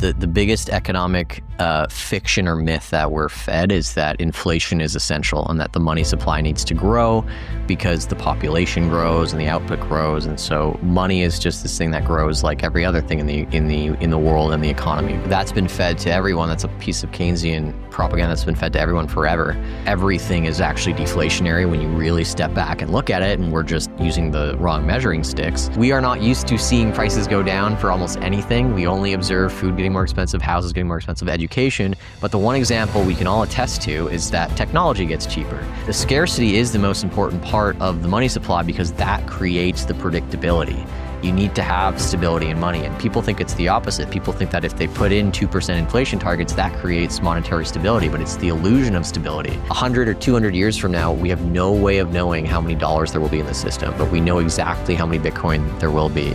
The biggest economic fiction or myth that we're fed is that inflation is essential and that the money supply needs to grow because the population grows and the output grows, and so money is just this thing that grows like every other thing in the world and the economy. That's been fed to everyone. That's a piece of Keynesian propaganda that's been fed to everyone forever. Everything is actually deflationary when you really step back and look at it, and we're just using the wrong measuring sticks. We are not used to seeing prices go down for almost anything. We only observe food getting more expensive, houses getting more expensive, education. But the one example we can all attest to is that technology gets cheaper. The scarcity is the most important part of the money supply because that creates the predictability. You need to have stability in money, and people think it's the opposite. People think that if they put in 2% inflation targets, that creates monetary stability, but it's the illusion of stability. 100 or 200 years from now, we have no way of knowing how many dollars there will be in the system, but we know exactly how many Bitcoin there will be.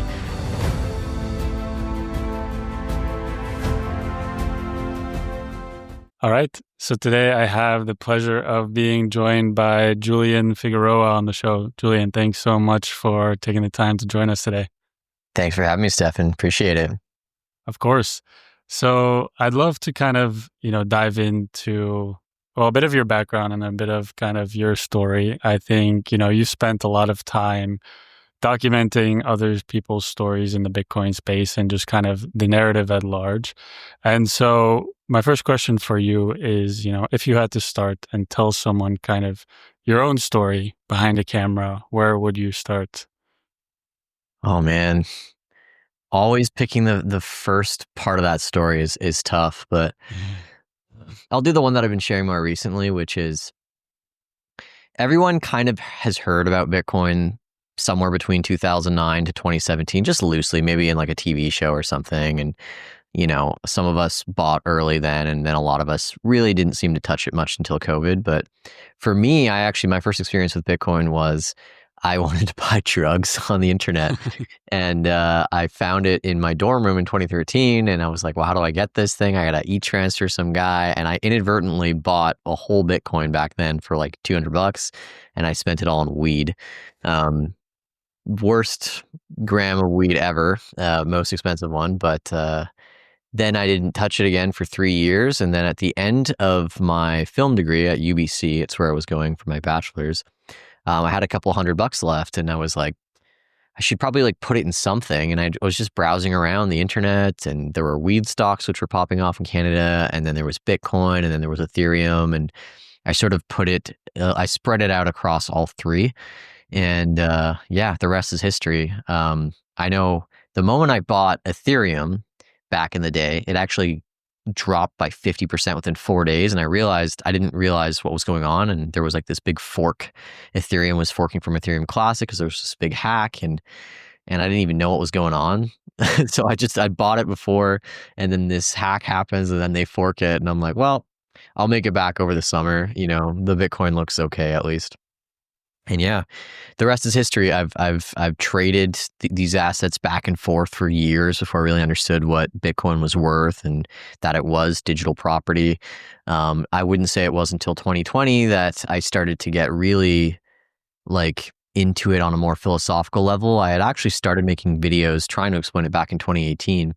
All right. So today I have the pleasure of being joined by Julian Figueroa on the show. Julian, thanks so much for taking the time to join us today. Thanks for having me, Stefan. Appreciate it. Of course. So I'd love to kind of, dive into, a bit of your background and a bit of kind of your story. I think, you spent a lot of time documenting other people's stories in the Bitcoin space and just kind of the narrative at large. And so my first question for you is, if you had to start and tell someone kind of your own story behind the camera, where would you start? Oh man, always picking the first part of that story is tough, but I'll do the one that I've been sharing more recently, which is everyone kind of has heard about Bitcoin somewhere between 2009 to 2017, just loosely, maybe in like a TV show or something. And, some of us bought early then, and then a lot of us really didn't seem to touch it much until COVID. But for me, my first experience with Bitcoin was I wanted to buy drugs on the internet. And I found it in my dorm room in 2013. And I was like, well, how do I get this thing? I got to e-transfer some guy. And I inadvertently bought a whole Bitcoin back then for like $200. And I spent it all on weed. Worst gram of weed ever, most expensive one. But then I didn't touch it again for 3 years. And then at the end of my film degree at UBC, it's where I was going for my bachelor's, I had a couple $100 left, and I was like, I should probably like put it in something. And I was just browsing around the internet, and there were weed stocks which were popping off in Canada, and then there was Bitcoin, and then there was Ethereum, and I sort of I spread it out across all three. And the rest is history. I know the moment I bought Ethereum back in the day, it actually dropped by 50% within 4 days. And I didn't realize what was going on. And there was like this big fork. Ethereum was forking from Ethereum Classic because there was this big hack, and I didn't even know what was going on. So I bought it before, and then this hack happens, and then they fork it. And I'm like, well, I'll make it back over the summer. The Bitcoin looks okay, at least. And yeah, the rest is history. I've traded these assets back and forth for years before I really understood what Bitcoin was worth and that it was digital property. I wouldn't say it was until 2020 that I started to get really like into it on a more philosophical level. I had actually started making videos trying to explain it back in 2018,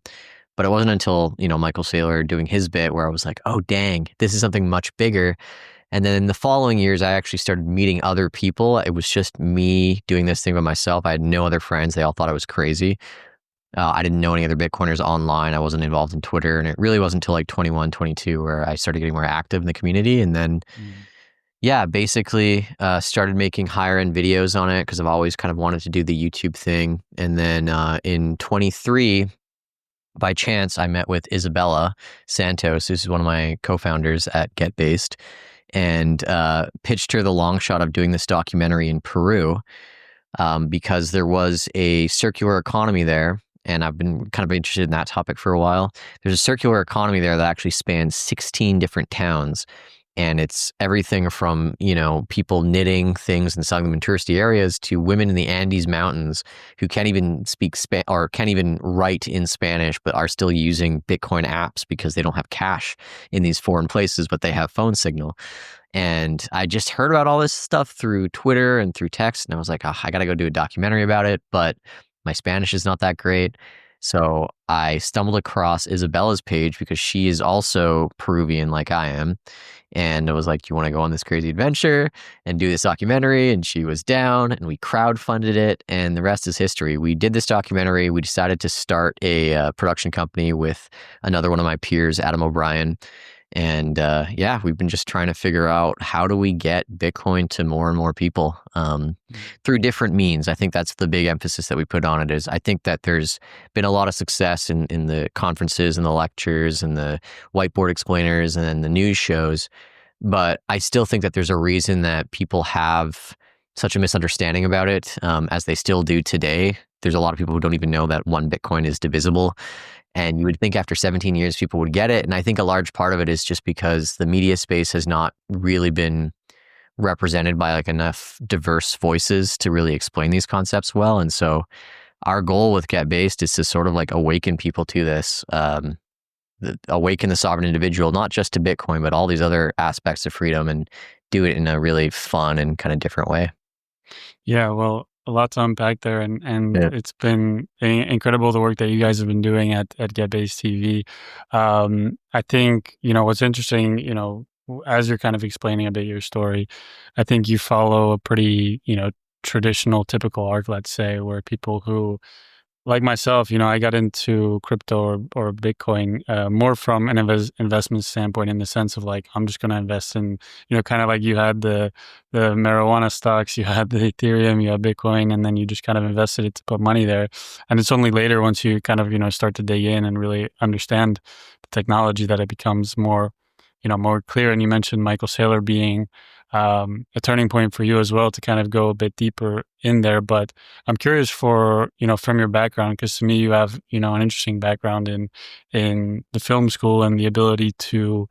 but it wasn't until, Michael Saylor doing his bit where I was like, oh, dang, this is something much bigger. And then in the following years, I actually started meeting other people. It was just me doing this thing by myself. I had no other friends. They all thought I was crazy. I didn't know any other Bitcoiners online. I wasn't involved in Twitter. And it really wasn't until like 21, 22 where I started getting more active in the community. And then, basically started making higher end videos on it because I've always kind of wanted to do the YouTube thing. And then in 23, by chance, I met with Isabella Santos, who's one of my co-founders at GetBased, and pitched her the long shot of doing this documentary in Peru because there was a circular economy there. And I've been kind of interested in that topic for a while. There's a circular economy there that actually spans 16 different towns. And it's everything from, people knitting things and selling them in touristy areas to women in the Andes Mountains who can't even speak or can't even write in Spanish, but are still using Bitcoin apps because they don't have cash in these foreign places, but they have phone signal. And I just heard about all this stuff through Twitter and through text. And I was like, I got to go do a documentary about it. But my Spanish is not that great. So I stumbled across Isabella's page because she is also Peruvian like I am. And I was like, "You want to go on this crazy adventure and do this documentary?" And she was down, and we crowdfunded it. And the rest is history. We did this documentary. We decided to start a production company with another one of my peers, Adam O'Brien. And yeah, we've been just trying to figure out how do we get Bitcoin to more and more people through different means. I think that's the big emphasis that we put on it. Is I think that there's been a lot of success in the conferences and the lectures and the whiteboard explainers and then the news shows, but I still think that there's a reason that people have such a misunderstanding about it, as they still do today. There's a lot of people who don't even know that one Bitcoin is divisible. And you would think after 17 years, people would get it. And I think a large part of it is just because the media space has not really been represented by like enough diverse voices to really explain these concepts well. And so our goal with Get Based is to sort of like awaken people to this, awaken the sovereign individual, not just to Bitcoin, but all these other aspects of freedom, and do it in a really fun and kind of different way. Yeah, well, a lot to unpack there, and Yeah. it's been incredible the work that you guys have been doing at GetBasedTV. I think, what's interesting, as you're kind of explaining a bit your story, I think you follow a pretty, traditional, typical arc, let's say, where people who like myself, I got into crypto or Bitcoin more from an investment standpoint, in the sense of like, I'm just going to invest in, kind of like you had the marijuana stocks, you had the Ethereum, you had Bitcoin, and then you just kind of invested it to put money there. And it's only later, once you kind of, start to dig in and really understand the technology, that it becomes more, more clear. And you mentioned Michael Saylor being a turning point for you as well, to kind of go a bit deeper in there. But I'm curious for, from your background, because to me, you have, an interesting background in the film school and the ability to,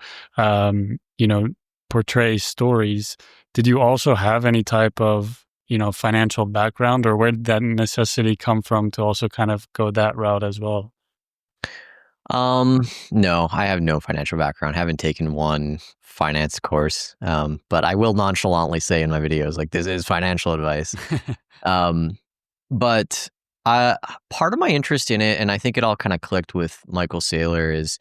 portray stories. Did you also have any type of, financial background, or where did that necessity come from to also kind of go that route as well? No, I have no financial background. Haven't taken one finance course. But I will nonchalantly say in my videos, like, this is financial advice. Um, but part of my interest in it, and I think it all kind of clicked with Michael Saylor, is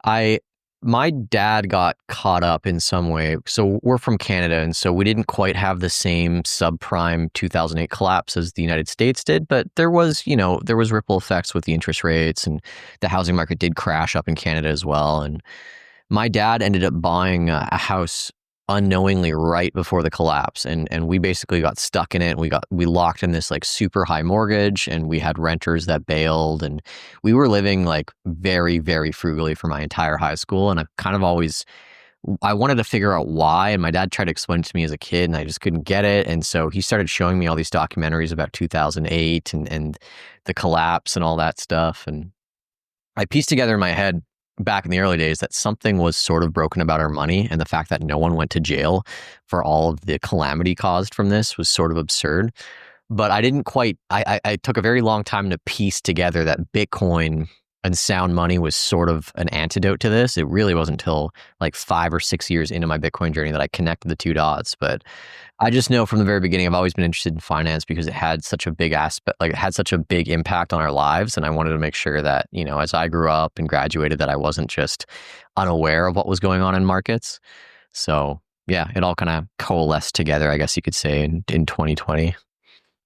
I my dad got caught up in some way. So we're from Canada, and so we didn't quite have the same subprime 2008 collapse as the United States did, but there was, there was ripple effects with the interest rates, and the housing market did crash up in Canada as well. And my dad ended up buying a house unknowingly right before the collapse, and we basically got stuck in it. We locked in this like super high mortgage, and we had renters that bailed, and we were living like very, very frugally for my entire high school. And I wanted to figure out why, and my dad tried to explain it to me as a kid, and I just couldn't get it. And so he started showing me all these documentaries about 2008 and the collapse and all that stuff. And I pieced together in my head back in the early days that something was sort of broken about our money, and the fact that no one went to jail for all of the calamity caused from this was sort of absurd. But I didn't quite, I took a very long time to piece together that Bitcoin and sound money was sort of an antidote to this. It really wasn't until like 5 or 6 years into my Bitcoin journey that I connected the two dots. But I just know from the very beginning, I've always been interested in finance because it had such a big aspect, like it had such a big impact on our lives. And I wanted to make sure that, as I grew up and graduated, that I wasn't just unaware of what was going on in markets. So yeah, it all kind of coalesced together, I guess you could say, in 2020.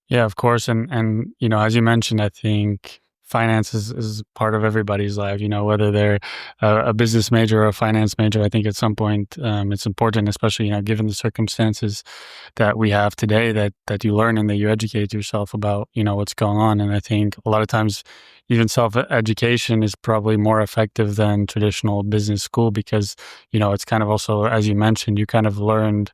Yeah, of course. And as you mentioned, I think finance is part of everybody's life, whether they're a business major or a finance major. I think at some point, it's important, especially, given the circumstances that we have today, that you learn and that you educate yourself about, what's going on. And I think a lot of times, even self-education is probably more effective than traditional business school, because, it's kind of also, as you mentioned, you kind of learned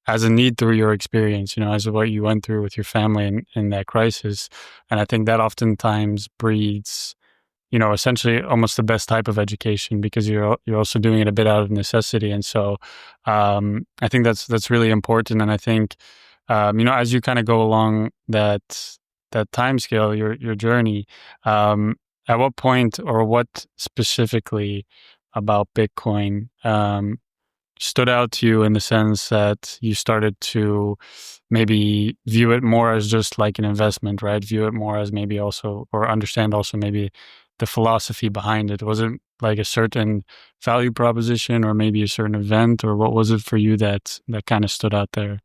as a need through your experience, as what you went through with your family in that crisis. And I think that oftentimes breeds, essentially almost the best type of education, because you're also doing it a bit out of necessity. And so I think that's really important. And I think, as you kind of go along that time scale, your journey, at what point, or what specifically about Bitcoin, stood out to you in the sense that you started to maybe view it more as just like an investment, right? View it more as maybe also, or understand also maybe the philosophy behind it. Was it like a certain value proposition or maybe a certain event, or what was it for you that kind of stood out there?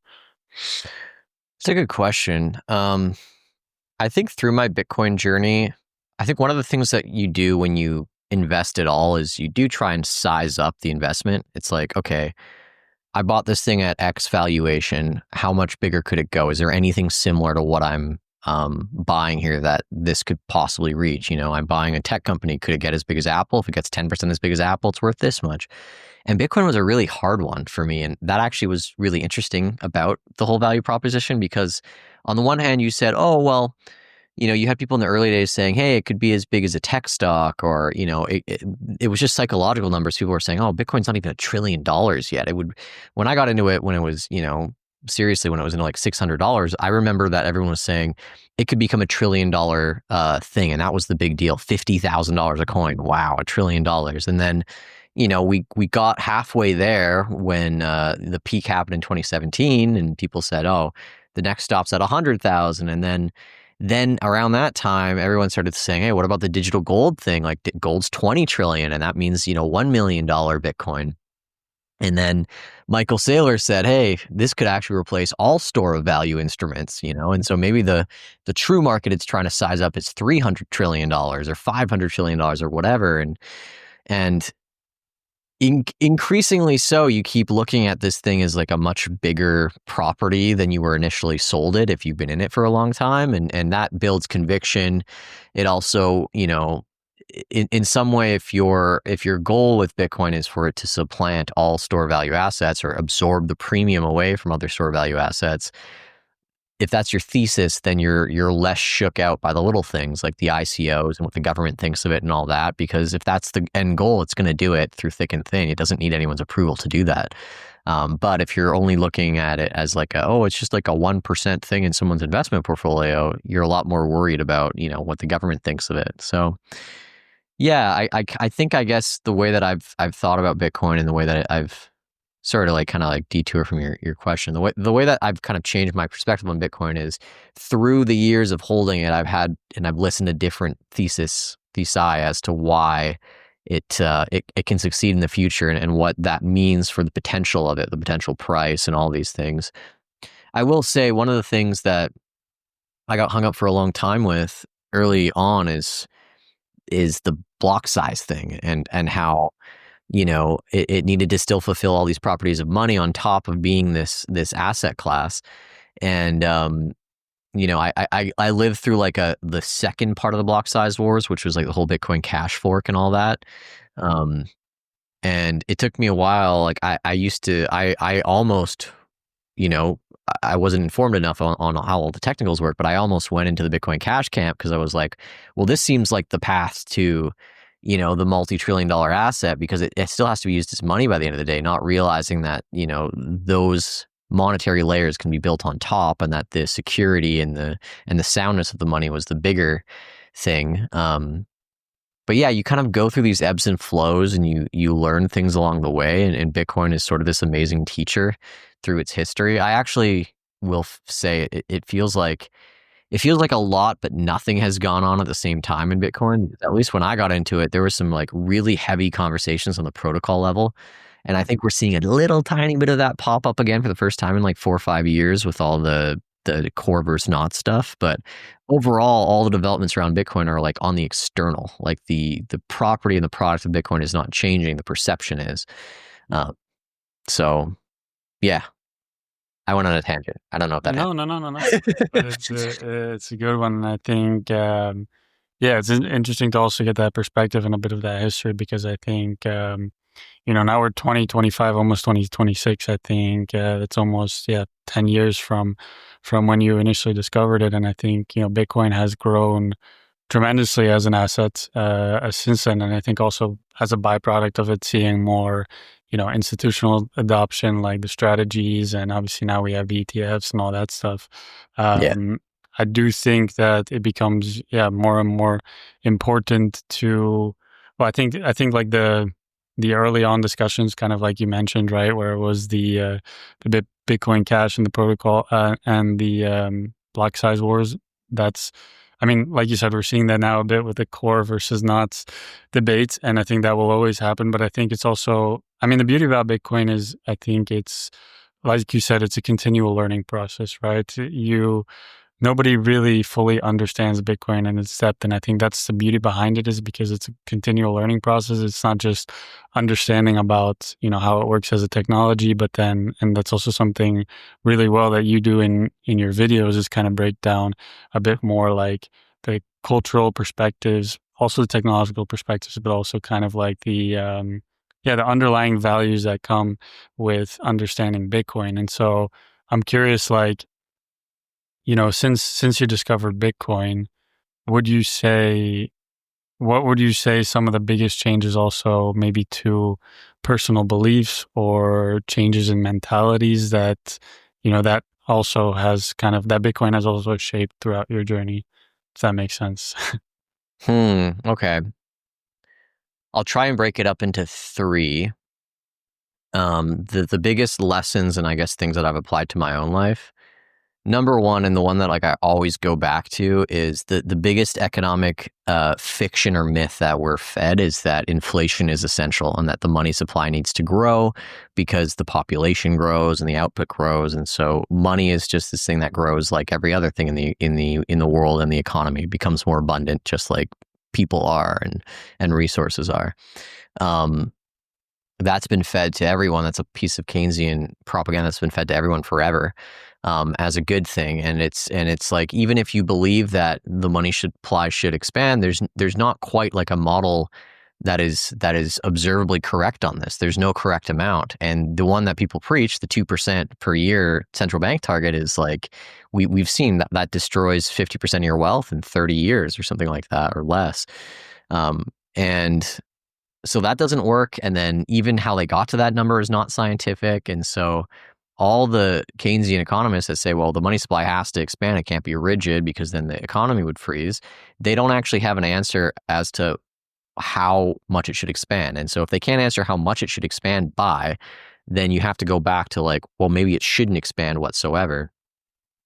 It's a good question. I think through my Bitcoin journey, I think one of the things that you do when you invest at all is you do try and size up the investment. It's like, okay, I bought this thing at X valuation. How much bigger could it go? Is there anything similar to what I'm buying here that this could possibly reach? You know, I'm buying a tech company. Could it get as big as Apple? If it gets 10% as big as Apple, it's worth this much. And Bitcoin was a really hard one for me. And that actually was really interesting about the whole value proposition because on the one hand, you said, oh, well, you know, you had people in the early days saying, hey, it could be as big as a tech stock, or, you know, it was just psychological numbers. People were saying, oh, Bitcoin's not even $1 trillion yet. It would, when I got into it, when it was, you know, seriously, when it was into like $600, I remember that everyone was saying it could become $1 trillion thing. And that was the big deal. $50,000 a coin. Wow, $1 trillion. And then, you know, we got halfway there when the peak happened in 2017 and people said, oh, the next stop's at 100,000. And then around that time, everyone started saying, hey, what about the digital gold thing? Like gold's 20 trillion, and that means, you know, $1 million Bitcoin. And then Michael Saylor said, hey, this could actually replace all store of value instruments, you know? And so maybe the true market it's trying to size up is $300 trillion or $500 trillion or whatever. And increasingly so, you keep looking at this thing as like a much bigger property than you were initially sold it if you've been in it for a long time. And that builds conviction. It also, you know, in some way, if your goal with Bitcoin is for it to supplant all store value assets or absorb the premium away from other store value assets, if that's your thesis, then you're less shook out by the little things like the ICOs and what the government thinks of it and all that. Because if that's the end goal, it's going to do it through thick and thin. It doesn't need anyone's approval to do that. But if you're only looking at it as like it's just like a 1% thing in someone's investment portfolio, you're a lot more worried about, you know, what the government thinks of it. So yeah, I think I guess the way that I've thought about Bitcoin and the way that I've sorry to like kind of like detour from your question. The way that I've kind of changed my perspective on Bitcoin is through the years of holding it, I've listened to different thesis as to why it can succeed in the future and what that means for the potential of it, the potential price and all these things. I will say one of the things that I got hung up for a long time with early on is the block size thing and how, you know, it needed to still fulfill all these properties of money on top of being this asset class. And you know, I lived through like the second part of the block size wars, which was like the whole Bitcoin Cash fork and all that. Um, and it took me a while. Like I almost, you know, I wasn't informed enough on how all the technicals work, but I almost went into the Bitcoin Cash camp because I was like, well, this seems like the path to, you know, the multi-trillion-dollar asset because it still has to be used as money by the end of the day, not realizing that, you know, those monetary layers can be built on top and that the security and the soundness of the money was the bigger thing. But yeah, you kind of go through these ebbs and flows and you learn things along the way. And Bitcoin is sort of this amazing teacher through its history. I actually will say it feels like a lot, but nothing has gone on at the same time in Bitcoin. At least when I got into it, there was some like really heavy conversations on the protocol level. And I think we're seeing a little tiny bit of that pop up again for the first time in like 4 or 5 years with all the core versus not stuff. But overall, all the developments around Bitcoin are like on the external, like the property and the product of Bitcoin is not changing. The perception is. So yeah, I went on a tangent. I don't know if that No, no, no, no, no. But it's a good one. And I think, yeah, it's interesting to also get that perspective and a bit of that history because I think, you know, now we're 2025, almost 2026. I think it's almost 10 years from when you initially discovered it, and I think, you know, Bitcoin has grown tremendously as an asset since then, and I think also as a byproduct of it, seeing more, you know, institutional adoption, like the strategies, and obviously now we have the ETFs and all that stuff. yeah. I do think that it becomes more and more important to. Well, I think like the the early on discussions, kind of like you mentioned, right, where it was the Bitcoin Cash and the protocol and the block size wars. That's, I mean, like you said, we're seeing that now a bit with the core versus not debates, and I think that will always happen. But I think it's also, I mean, the beauty about Bitcoin is, I think it's, like you said, it's a continual learning process, right? Nobody really fully understands Bitcoin and its depth. And I think that's the beauty behind it, is because it's a continual learning process. It's not just understanding about, how it works as a technology, but then, and that's also something really well that you do in your videos, is kind of break down a bit more like the cultural perspectives, also the technological perspectives, but also kind of like the underlying values that come with understanding Bitcoin. And so I'm curious, like, since you discovered Bitcoin, would you say what would you say some of the biggest changes also maybe to personal beliefs or changes in mentalities that, that also has kind of, that Bitcoin has also shaped throughout your journey? Does that make sense? Okay. I'll try and break it up into three. The biggest lessons and I guess things that I've applied to my own life. Number one, and the one that like I always go back to, is the biggest economic fiction or myth that we're fed is that inflation is essential and that the money supply needs to grow because the population grows and the output grows, and so money is just this thing that grows like every other thing in the world, and the economy becomes more abundant, just like people are and resources are. That's been fed to everyone. That's a piece of Keynesian propaganda that's been fed to everyone forever, as a good thing. And it's like, even if you believe that the money supply should expand, there's not quite like a model that is observably correct on this. There's no correct amount. And the one that people preach, the 2% per year central bank target, is like, we've seen that destroys 50% of your wealth in 30 years or something like that, or less. And so that doesn't work. And then even how they got to that number is not scientific. And so all the Keynesian economists that say, well, the money supply has to expand, it can't be rigid because then the economy would freeze, they don't actually have an answer as to how much it should expand. And so if they can't answer how much it should expand by, then you have to go back to like, well, maybe it shouldn't expand whatsoever.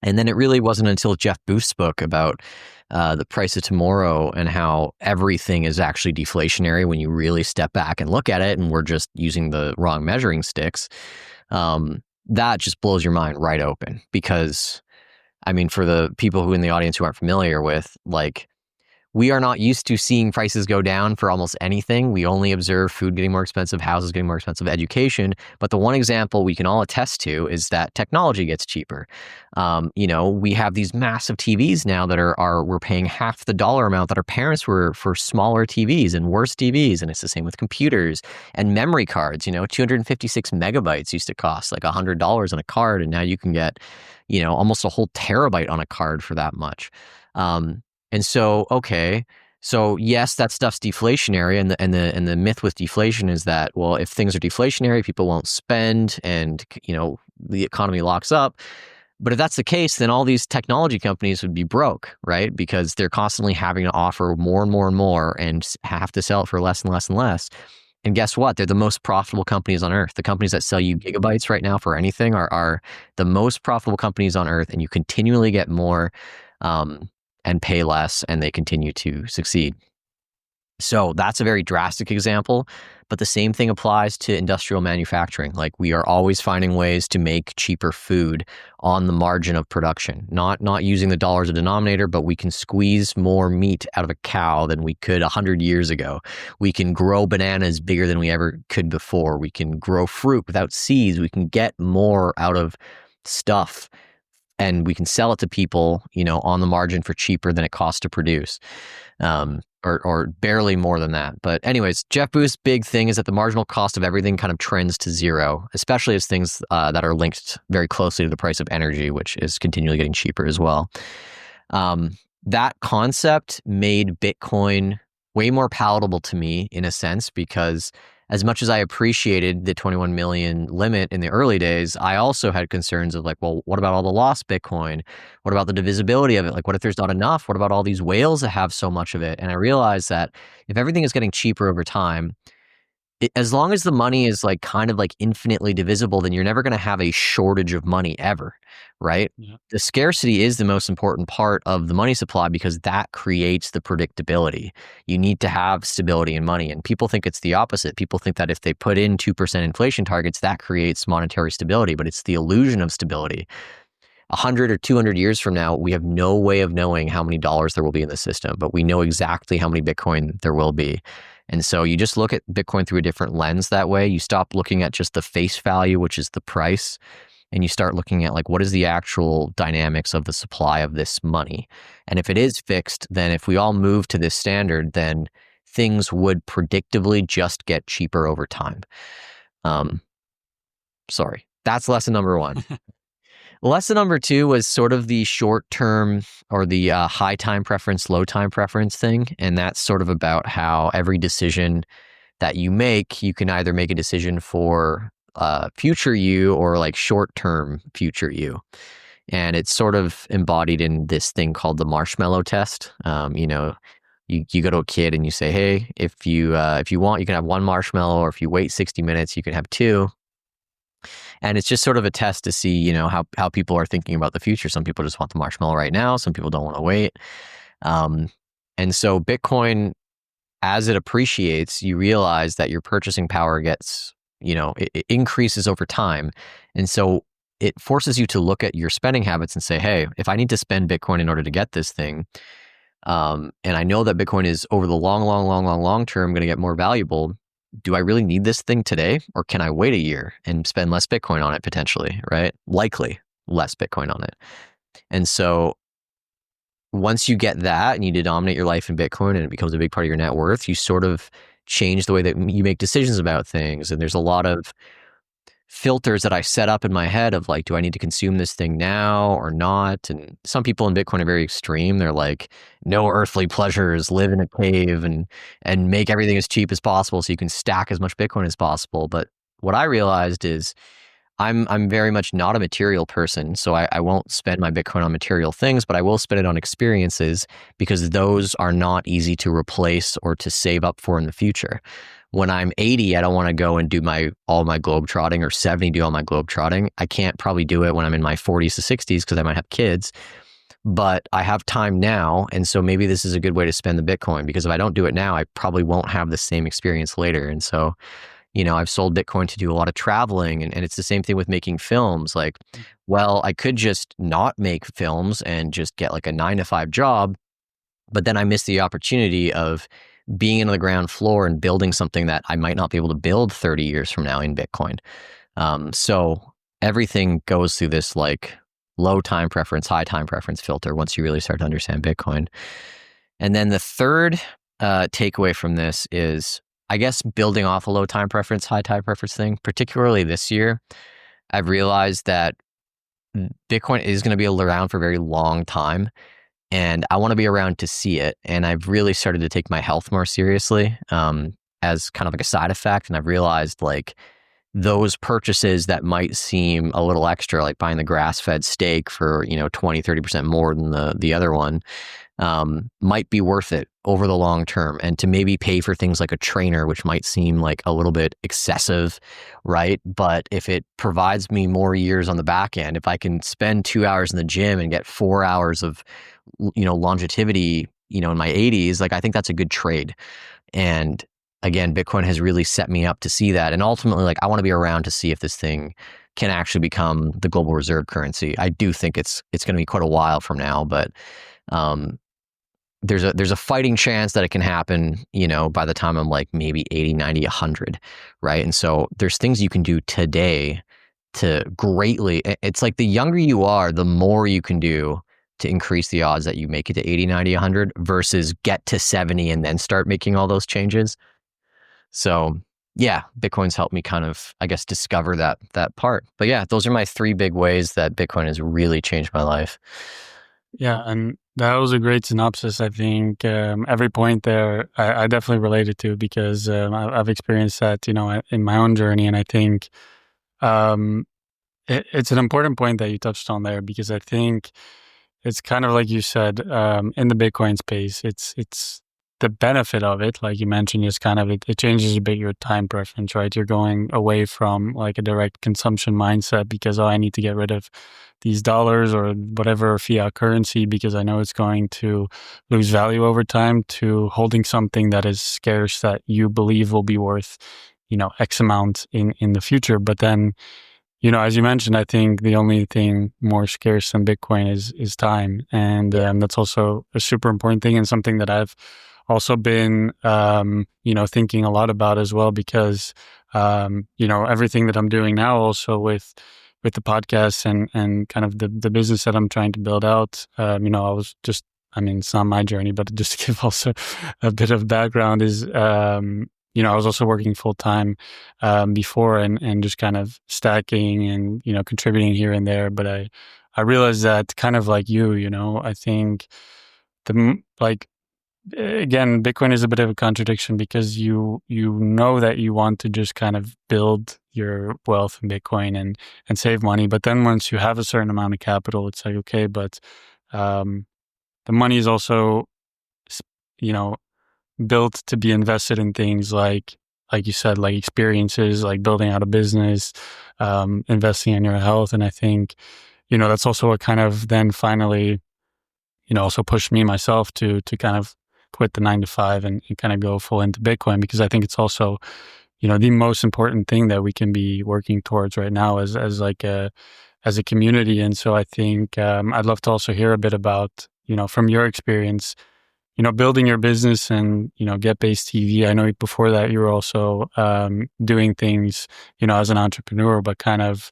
And then it really wasn't until Jeff Booth's book about the price of tomorrow and how everything is actually deflationary when you really step back and look at it, and we're just using the wrong measuring sticks, that just blows your mind right open. Because, I mean, for the people who in the audience who aren't familiar with, like, we are not used to seeing prices go down for almost anything. We only observe food getting more expensive, houses getting more expensive, education. But the one example we can all attest to is that technology gets cheaper. We have these massive TVs now that we're paying half the dollar amount that our parents were for smaller TVs and worse TVs. And it's the same with computers and memory cards. 256 megabytes used to cost like $100 on a card, and now you can get, almost a whole terabyte on a card for that much. And so, okay, so yes, that stuff's deflationary, and the myth with deflation is that, well, if things are deflationary, people won't spend, and the economy locks up. But if that's the case, then all these technology companies would be broke, right? Because they're constantly having to offer more and more and more, and have to sell it for less and less and less. And guess what? They're the most profitable companies on earth. The companies that sell you gigabytes right now for anything are the most profitable companies on earth, and you continually get more. And pay less, and they continue to succeed. So that's a very drastic example, but the same thing applies to industrial manufacturing. Like, we are always finding ways to make cheaper food on the margin of production, not using the dollar as a denominator, but we can squeeze more meat out of a cow than we could 100 years ago. We can grow bananas bigger than we ever could before. We can grow fruit without seeds. We can get more out of stuff, and we can sell it to people, on the margin for cheaper than it costs to produce, or barely more than that. But anyways, Jeff Booth's big thing is that the marginal cost of everything kind of trends to zero, especially as things that are linked very closely to the price of energy, which is continually getting cheaper as well. That concept made Bitcoin way more palatable to me in a sense, because as much as I appreciated the 21 million limit in the early days, I also had concerns of like, well, what about all the lost Bitcoin? What about the divisibility of it? Like, what if there's not enough? What about all these whales that have so much of it? And I realized that if everything is getting cheaper over time, as long as the money is like kind of like infinitely divisible, then you're never going to have a shortage of money ever, right? Yeah. The scarcity is the most important part of the money supply because that creates the predictability. You need to have stability in money. And people think it's the opposite. People think that if they put in 2% inflation targets, that creates monetary stability, but it's the illusion of stability. 100 or 200 years from now, we have no way of knowing how many dollars there will be in the system, but we know exactly how many Bitcoin there will be. And so you just look at Bitcoin through a different lens that way. You stop looking at just the face value, which is the price, and you start looking at like, what is the actual dynamics of the supply of this money? And if it is fixed, then if we all move to this standard, then things would predictably just get cheaper over time. Sorry, that's lesson number one. Lesson number two was sort of the short term or the high time preference, low time preference thing. And that's sort of about how every decision that you make, you can either make a decision for future you or like short term future you. And it's sort of embodied in this thing called the marshmallow test. You go to a kid and you say, hey, if you want, you can have one marshmallow, or if you wait 60 minutes, you can have two. And it's just sort of a test to see, how people are thinking about the future. Some people just want the marshmallow right now. Some people don't want to wait. And so Bitcoin, as it appreciates, you realize that your purchasing power gets, it increases over time. And so it forces you to look at your spending habits and say, hey, if I need to spend Bitcoin in order to get this thing, and I know that Bitcoin is over the long term going to get more valuable, do I really need this thing today, or can I wait a year and spend less Bitcoin on it potentially, right? Likely less Bitcoin on it. And so once you get that and you denominate your life in Bitcoin and it becomes a big part of your net worth, you sort of change the way that you make decisions about things. And there's a lot of filters that I set up in my head of like, do I need to consume this thing now or not? And some people in Bitcoin are very extreme. They're like, no earthly pleasures, live in a cave and make everything as cheap as possible so you can stack as much Bitcoin as possible. But what I realized is I'm very much not a material person. So I won't spend my Bitcoin on material things, but I will spend it on experiences because those are not easy to replace or to save up for in the future. When I'm 80, I don't want to go and do all my globe trotting, or 70, do all my globe trotting. I can't probably do it when I'm in my 40s to 60s because I might have kids, but I have time now. And so maybe this is a good way to spend the Bitcoin, because if I don't do it now, I probably won't have the same experience later. And so, I've sold Bitcoin to do a lot of traveling, and it's the same thing with making films. Like, well, I could just not make films and just get like a 9-to-5 job, but then I miss the opportunity of being in the ground floor and building something that I might not be able to build 30 years from now in Bitcoin. So everything goes through this like low time preference, high time preference filter once you really start to understand Bitcoin. And then the third takeaway from this is, I guess, building off a low time preference, high time preference thing, particularly this year, I've realized that Bitcoin is going to be around for a very long time. And I want to be around to see it. And I've really started to take my health more seriously as kind of like a side effect. And I've realized like those purchases that might seem a little extra, like buying the grass-fed steak for 20-30% more than the other one, might be worth it over the long term. And to maybe pay for things like a trainer, which might seem like a little bit excessive, right? But if it provides me more years on the back end, if I can spend 2 hours in the gym and get 4 hours of longevity, in my 80s, like I think that's a good trade. And again, Bitcoin has really set me up to see that. And ultimately, like I want to be around to see if this thing can actually become the global reserve currency. I do think it's going to be quite a while from now, but there's a fighting chance that it can happen, by the time I'm like maybe 80, 90, 100, right? And so there's things you can do today to greatly, it's like the younger you are, the more you can do to increase the odds that you make it to 80, 90, 100 versus get to 70 and then start making all those changes. So yeah, Bitcoin's helped me kind of, I guess, discover that part. But yeah, those are my 3 big ways that Bitcoin has really changed my life. Yeah, and that was a great synopsis. I think every point there I definitely related to, because I've experienced that, in my own journey. And I think it's an important point that you touched on there, because I think it's kind of like you said, in the Bitcoin space, it's the benefit of it, like you mentioned, is kind of it changes a bit your time preference, right? You're going away from like a direct consumption mindset because, oh, I need to get rid of these dollars or whatever fiat currency because I know it's going to lose value over time, to holding something that is scarce that you believe will be worth, X amount in the future. But then, as you mentioned, I think the only thing more scarce than Bitcoin is time, and that's also a super important thing, and something that I've also been, thinking a lot about as well, because everything that I'm doing now, also with the podcast and kind of the business that I'm trying to build out. I was just, it's not my journey, but just to give also a bit of background is, I was also working full time before and just kind of stacking and, contributing here and there. But I realized that kind of like you, I think like, again, Bitcoin is a bit of a contradiction because you know that you want to just kind of build your wealth in Bitcoin and save money. But then once you have a certain amount of capital, it's like, okay, but the money is also, you know, built to be invested in things like you said, like experiences, like building out a business, investing in your health. And I think, that's also what kind of then finally, also pushed me myself to kind of quit the 9 to 5 and kind of go full into Bitcoin, because I think it's also, the most important thing that we can be working towards right now as a community. And so I think I'd love to also hear a bit about, from your experience, building your business and, GetBasedTV. I know before that you were also doing things, as an entrepreneur, but kind of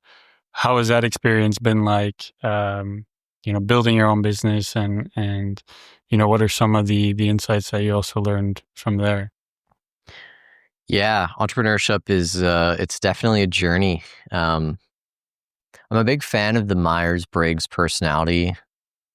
how has that experience been like, building your own business and what are some of the insights that you also learned from there? Yeah, entrepreneurship is it's definitely a journey. I'm a big fan of the Myers-Briggs personality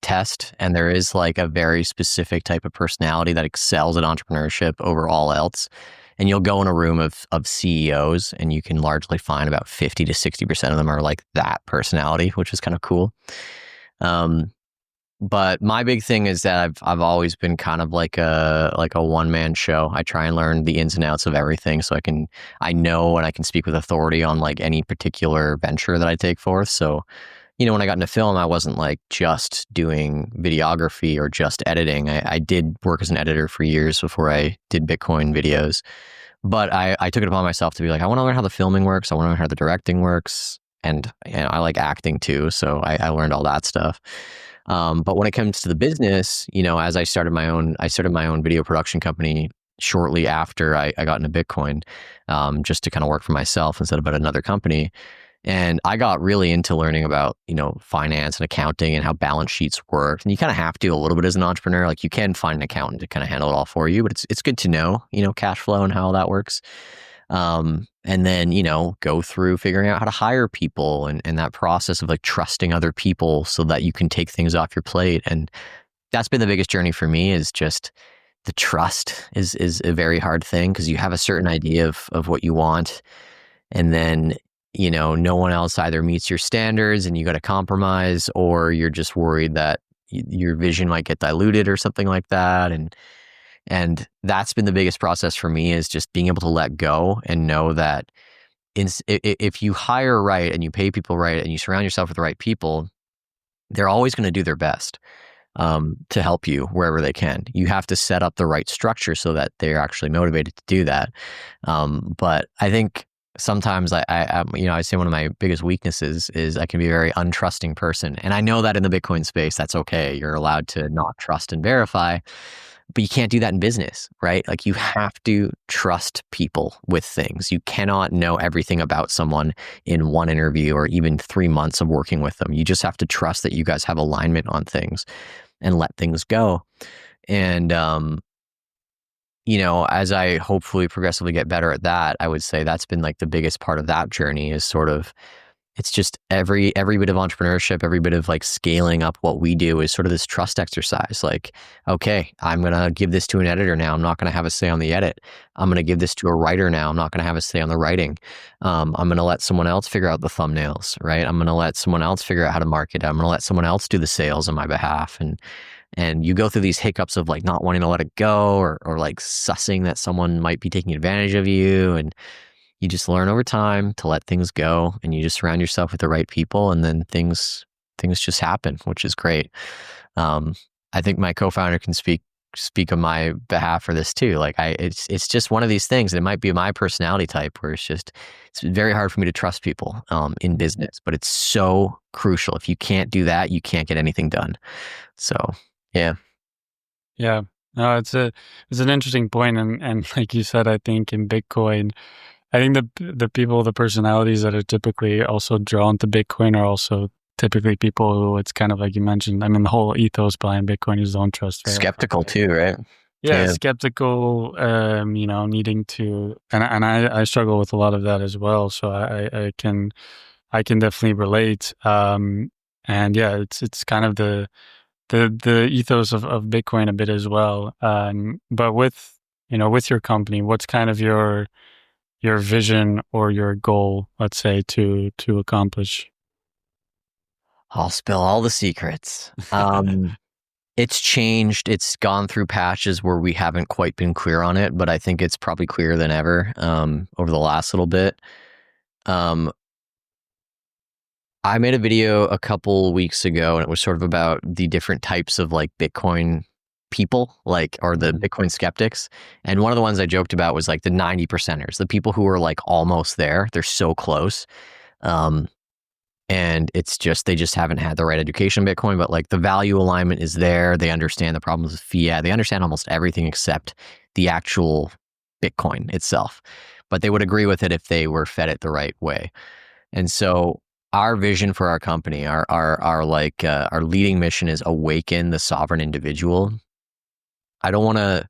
test, and there is like a very specific type of personality that excels at entrepreneurship over all else. And you'll go in a room of CEOs and you can largely find about 50 to 60% of them are like that personality, which is kind of cool. But my big thing is that I've always been kind of like a one-man show. I try and learn the ins and outs of everything so I know and I can speak with authority on like any particular venture that I take forth. So, when I got into film, I wasn't like just doing videography or just editing. I did work as an editor for years before I did Bitcoin videos. But I took it upon myself to be like, I want to learn how the filming works. I want to learn how the directing works. And I like acting too. So I learned all that stuff. But when it comes to the business, as I started my own video production company shortly after I got into Bitcoin, just to kind of work for myself instead of at another company. And I got really into learning about, finance and accounting and how balance sheets work. And you kind of have to a little bit as an entrepreneur. Like you can find an accountant to kind of handle it all for you, but it's good to know, cash flow and how all that works. And then, go through figuring out how to hire people and that process of like trusting other people so that you can take things off your plate. And that's been the biggest journey for me, is just the trust is a very hard thing because you have a certain idea of what you want. And then, no one else either meets your standards and you got to compromise, or you're just worried that your vision might get diluted or something like that. And that's been the biggest process for me, is just being able to let go and know that if you hire right and you pay people right and you surround yourself with the right people, they're always going to do their best to help you wherever they can. You have to set up the right structure so that they're actually motivated to do that. But I think sometimes I say one of my biggest weaknesses is I can be a very untrusting person. And I know that in the Bitcoin space, that's okay. You're allowed to not trust and verify. But you can't do that in business, right? Like you have to trust people with things. You cannot know everything about someone in one interview or even 3 months of working with them. You just have to trust that you guys have alignment on things and let things go. And, as I hopefully progressively get better at that, I would say that's been like the biggest part of that journey, is sort of, it's just every bit of entrepreneurship, every bit of like scaling up what we do is sort of this trust exercise. Like, okay, I'm going to give this to an editor now. I'm not going to have a say on the edit. I'm going to give this to a writer now. I'm not going to have a say on the writing. I'm going to let someone else figure out the thumbnails, right? I'm going to let someone else figure out how to market. I'm going to let someone else do the sales on my behalf. And And you go through these hiccups of like not wanting to let it go, or like sussing that someone might be taking advantage of you. And you just learn over time to let things go, and you just surround yourself with the right people, and then things just happen, which is great. I think my co-founder can speak on my behalf for this too. Like it's just one of these things. It might be my personality type where it's very hard for me to trust people in business, but it's so crucial. If you can't do that, you can't get anything done. So yeah. Yeah. No, it's an interesting point, and like you said, I think in Bitcoin, I think the people, the personalities that are typically also drawn to Bitcoin are also typically people who, it's kind of like you mentioned. I mean, the whole ethos behind Bitcoin is don't trust, verify. Skeptical too, right? Yeah, skeptical. Needing to, and I struggle with a lot of that as well. So I can definitely relate. And yeah, it's kind of the ethos of Bitcoin a bit as well. But with your company, what's kind of your vision or your goal, let's say, to accomplish? I'll spill all the secrets. It's changed. It's gone through patches where we haven't quite been clear on it, but I think it's probably clearer than ever over the last little bit. I made a video a couple weeks ago, and it was sort of about the different types of like Bitcoin people, like, or the Bitcoin skeptics. And one of the ones I joked about was like the 90%ers, the people who are like almost there. They're so close. And it's just, they just haven't had the right education in Bitcoin, but like the value alignment is there. They understand the problems with fiat. They understand almost everything except the actual Bitcoin itself, but they would agree with it if they were fed it the right way. And so our vision for our company, our leading mission is awaken the sovereign individual. I don't want to,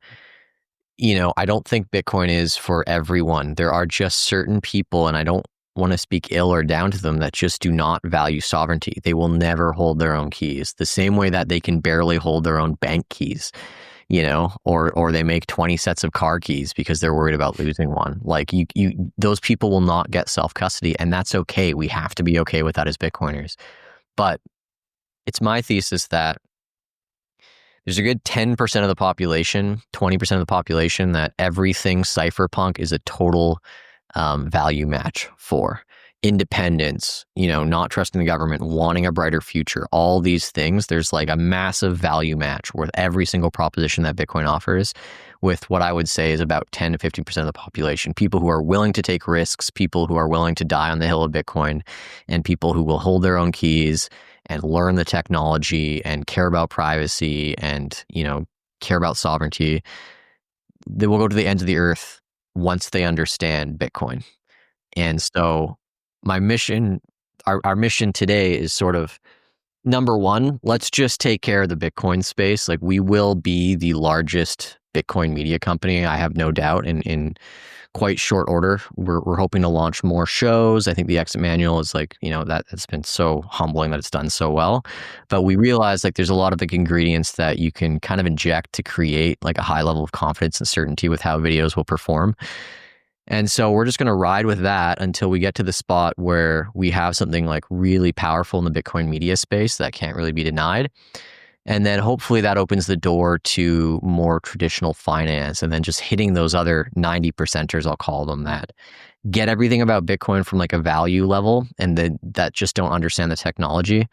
I don't think Bitcoin is for everyone. There are just certain people, and I don't want to speak ill or down to them, that just do not value sovereignty. They will never hold their own keys, the same way that they can barely hold their own bank keys, or they make 20 sets of car keys because they're worried about losing one. Like those people will not get self-custody, and that's okay. We have to be okay with that as Bitcoiners. But it's my thesis that there's a good 10% of the population, 20% of the population that everything cypherpunk is a total value match for. Independence, not trusting the government, wanting a brighter future, all these things. There's like a massive value match with every single proposition that Bitcoin offers, with what I would say is about 10 to 15% of the population. People who are willing to take risks, people who are willing to die on the hill of Bitcoin, and people who will hold their own keys and learn the technology and care about privacy and, care about sovereignty. They will go to the ends of the earth once they understand Bitcoin. And so my mission, our mission today is sort of, number one, let's just take care of the Bitcoin space. Like, we will be the largest Bitcoin media company, I have no doubt, in quite short order. We're hoping to launch more shows. I think the exit manual is like, that's been so humbling that it's done so well. But we realize like there's a lot of the ingredients that you can kind of inject to create like a high level of confidence and certainty with how videos will perform. And so we're just going to ride with that until we get to the spot where we have something like really powerful in the Bitcoin media space that can't really be denied. And then hopefully that opens the door to more traditional finance, and then just hitting those other 90%ers, I'll call them, that get everything about Bitcoin from like a value level, and then that just don't understand the technology.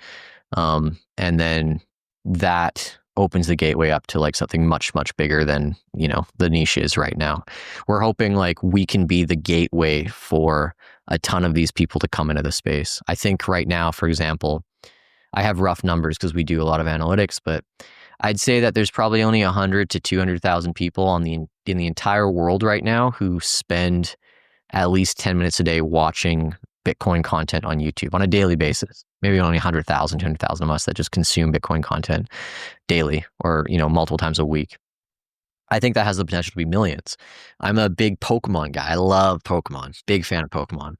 And then that opens the gateway up to like something much, much bigger than, the niche is right now. We're hoping like we can be the gateway for a ton of these people to come into the space. I think right now, for example, I have rough numbers because we do a lot of analytics, but I'd say that there's probably only 100 to 200,000 people in the entire world right now who spend at least 10 minutes a day watching Bitcoin content on YouTube on a daily basis. Maybe only 100,000, 200,000 of us that just consume Bitcoin content daily, or, multiple times a week. I think that has the potential to be millions. I'm a big Pokemon guy. I love Pokemon. Big fan of Pokemon.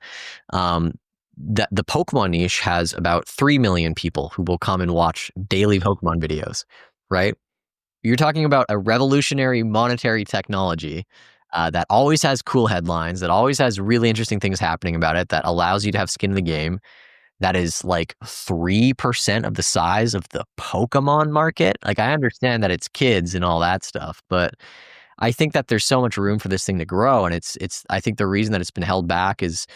The Pokemon niche has about 3 million people who will come and watch daily Pokemon videos, right? You're talking about a revolutionary monetary technology that always has cool headlines, that always has really interesting things happening about it, that allows you to have skin in the game. that is like 3% of the size of the Pokemon market. Like, I understand that it's kids and all that stuff, but I think that there's so much room for this thing to grow. And I think the reason that it's been held back is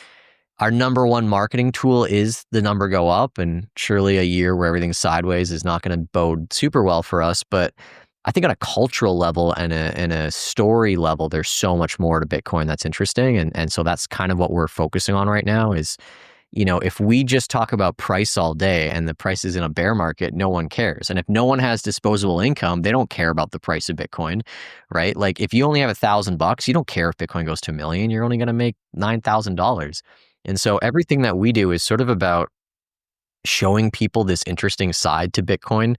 our number one marketing tool is the number go up. And surely a year where everything's sideways is not going to bode super well for us. But I think on a cultural level and a story level, there's so much more to Bitcoin that's interesting. And so that's kind of what we're focusing on right now is, if we just talk about price all day and the price is in a bear market, no one cares. And if no one has disposable income, they don't care about the price of Bitcoin, right? Like if you only have $1,000, you don't care if Bitcoin goes to $1 million, you're only going to make $9,000. And so everything that we do is sort of about showing people this interesting side to Bitcoin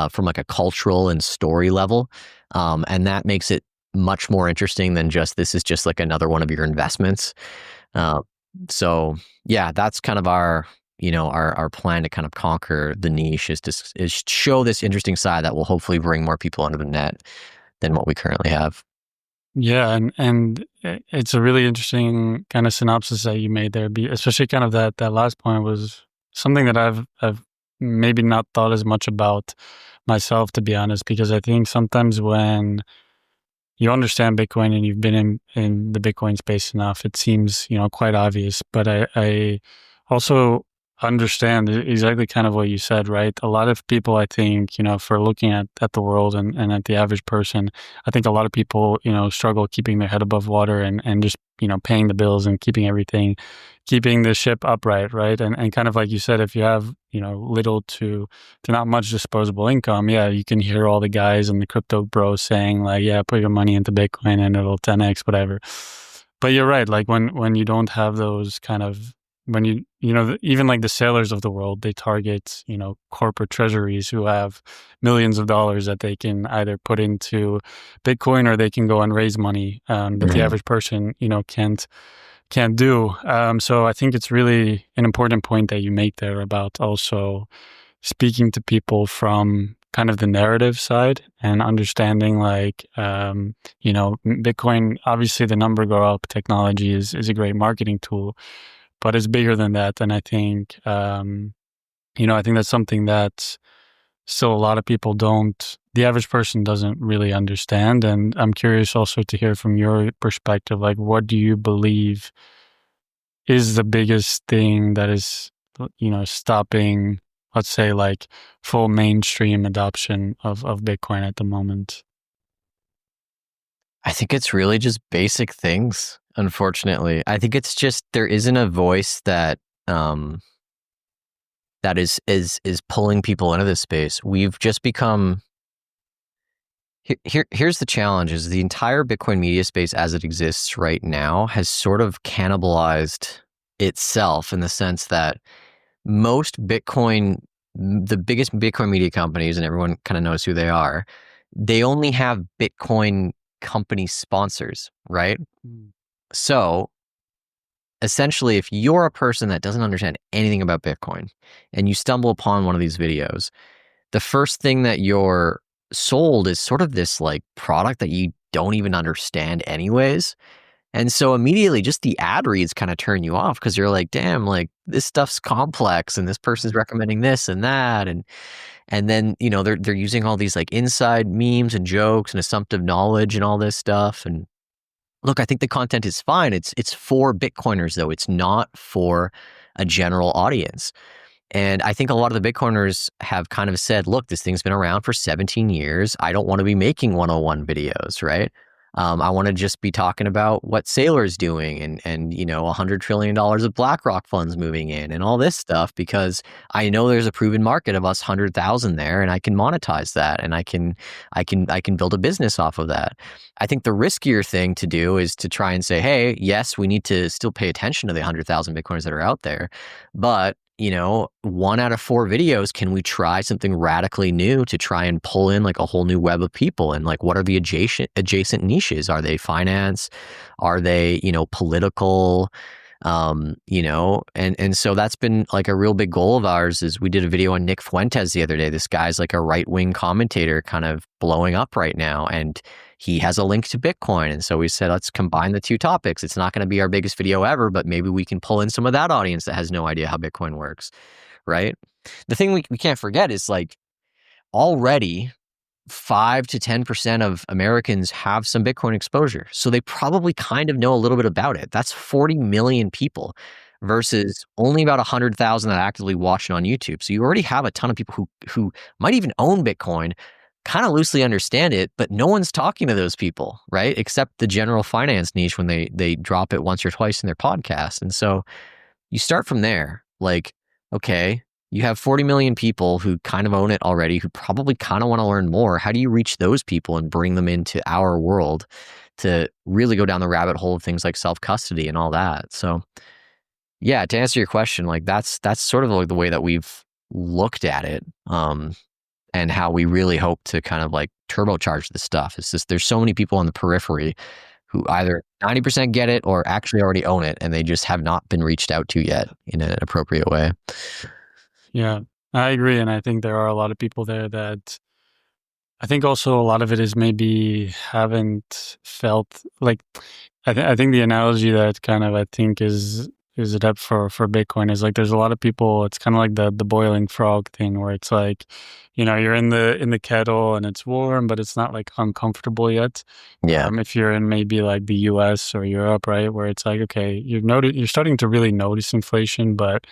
from like a cultural and story level. And that makes it much more interesting than just, this is just like another one of your investments. So yeah, that's kind of our plan to kind of conquer the niche is show this interesting side that will hopefully bring more people onto the net than what we currently have. Yeah, and it's a really interesting kind of synopsis that you made there, especially kind of that last point was something that I've maybe not thought as much about myself, to be honest, because I think sometimes when you understand Bitcoin and you've been in the Bitcoin space enough, it seems, quite obvious. But I also understand exactly kind of what you said, right? A lot of people, I think, for looking at the world and at the average person, I think a lot of people, struggle keeping their head above water and just, paying the bills and keeping the ship upright, right? And kind of like you said, if you have, little to not much disposable income, yeah, you can hear all the guys and the crypto bros saying like, yeah, put your money into Bitcoin and it'll 10x, whatever. But you're right. Like when you don't have those kind of, when even like the sailors of the world, they target, corporate treasuries who have millions of dollars that they can either put into Bitcoin or they can go and raise money that the average person, can't do. So I think it's really an important point that you make there about also speaking to people from kind of the narrative side and understanding like, Bitcoin, obviously the number go up technology is a great marketing tool, but it's bigger than that. And I think, I think that's something that still a lot of people the average person doesn't really understand. And I'm curious also to hear from your perspective, like, what do you believe is the biggest thing that is, stopping, let's say, like full mainstream adoption of Bitcoin at the moment? I think it's really just basic things, unfortunately. I think it's just there isn't a voice that that is pulling people into this space. We've just become here's the challenge is the entire Bitcoin media space as it exists right now has sort of cannibalized itself in the sense that most Bitcoin, the biggest Bitcoin media companies, and everyone kind of knows who they are, they only have Bitcoin company sponsors, right? So essentially, if you're a person that doesn't understand anything about Bitcoin and you stumble upon one of these videos, the first thing that you're sold is sort of this like product that you don't even understand anyways. And so immediately just the ad reads kind of turn you off because you're like, damn, like this stuff's complex and this person's recommending this and that. And then, they're using all these like inside memes and jokes and assumptive knowledge and all this stuff. And look, I think the content is fine. It's for Bitcoiners though. It's not for a general audience. And I think a lot of the Bitcoiners have kind of said, look, this thing's been around for 17 years. I don't want to be making 101 videos, right? I want to just be talking about what Sailor's doing and $100 trillion of BlackRock funds moving in and all this stuff because I know there's a proven market of us 100,000 there and I can monetize that and I can build a business off of that. I think the riskier thing to do is to try and say, hey, yes, we need to still pay attention to the 100,000 Bitcoiners that are out there, but 1 out of 4 videos, can we try something radically new to try and pull in like a whole new web of people? And like, what are the adjacent niches? Are they finance? Are they, political? And so that's been like a real big goal of ours is we did a video on Nick Fuentes the other day. This guy's like a right-wing commentator kind of blowing up right now. And he has a link to Bitcoin. And so we said, let's combine the two topics. It's not going to be our biggest video ever, but maybe we can pull in some of that audience that has no idea how Bitcoin works, right? The thing we can't forget is like already 5 to 10% of Americans have some Bitcoin exposure. So they probably kind of know a little bit about it. That's 40 million people versus only about 100,000 that actively watch it on YouTube. So you already have a ton of people who might even own Bitcoin, kind of loosely understand it, but no one's talking to those people, right? Except the general finance niche when they drop it once or twice in their podcast. And so you start from there. Like, okay, you have 40 million people who kind of own it already, who probably kind of want to learn more. How do you reach those people and bring them into our world to really go down the rabbit hole of things like self-custody and all that? So yeah, to answer your question, like that's sort of like the way that we've looked at it, and how we really hope to kind of like turbocharge this stuff. It's just there's so many people on the periphery who either 90% get it or actually already own it, and they just have not been reached out to yet in an appropriate way. Yeah, I agree. And I think there are a lot of people there that I think also a lot of it is maybe haven't felt like, I think the analogy that kind of I think is adept for Bitcoin is like there's a lot of people, it's kind of like the boiling frog thing where it's like, you're in the kettle and it's warm, but it's not like uncomfortable yet. Yeah. If you're in maybe like the US or Europe, right, where it's like, okay, you're starting to really notice inflation, but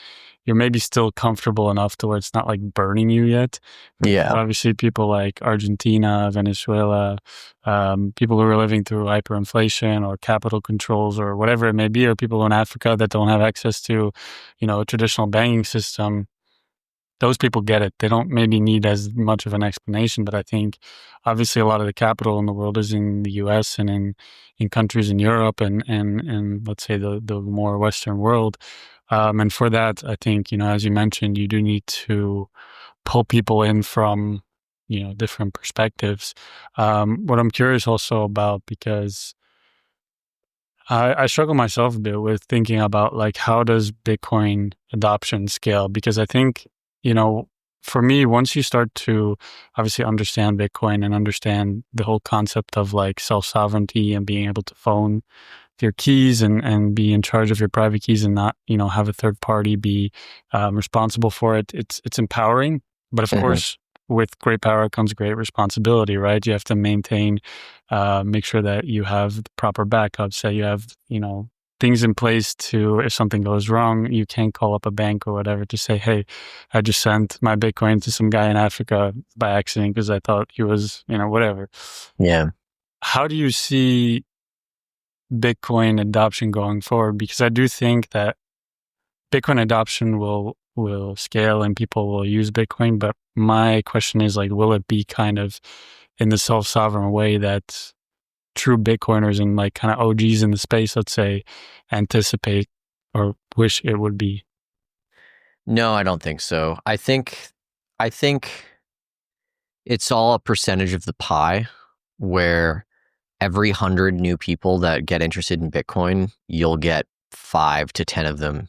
you're maybe still comfortable enough to where it's not like burning you yet. Yeah. Obviously, people like Argentina, Venezuela, people who are living through hyperinflation or capital controls or whatever it may be, or people in Africa that don't have access to, a traditional banking system. Those people get it. They don't maybe need as much of an explanation, but I think obviously a lot of the capital in the world is in the US and in countries in Europe and let's say the more Western world. And for that, I think, as you mentioned, you do need to pull people in from, different perspectives. What I'm curious also about, because I struggle myself a bit with thinking about like, how does Bitcoin adoption scale? Because I think, for me, once you start to obviously understand Bitcoin and understand the whole concept of like self-sovereignty and being able to phone your keys and be in charge of your private keys and not, have a third party be responsible for it, it's empowering. But of course, with great power comes great responsibility, right? You have to maintain, make sure that you have the proper backups, that you have, things in place to, if something goes wrong, you can't call up a bank or whatever to say, hey, I just sent my Bitcoin to some guy in Africa by accident because I thought he was, whatever. Yeah. How do you see Bitcoin adoption going forward? Because I do think that Bitcoin adoption will scale and people will use Bitcoin. But my question is like, will it be kind of in the self-sovereign way that true Bitcoiners and like kind of OGs in the space, let's say, anticipate or wish it would be? No, I don't think so. I think it's all a percentage of the pie where every 100 new people that get interested in Bitcoin, you'll get 5 to 10 of them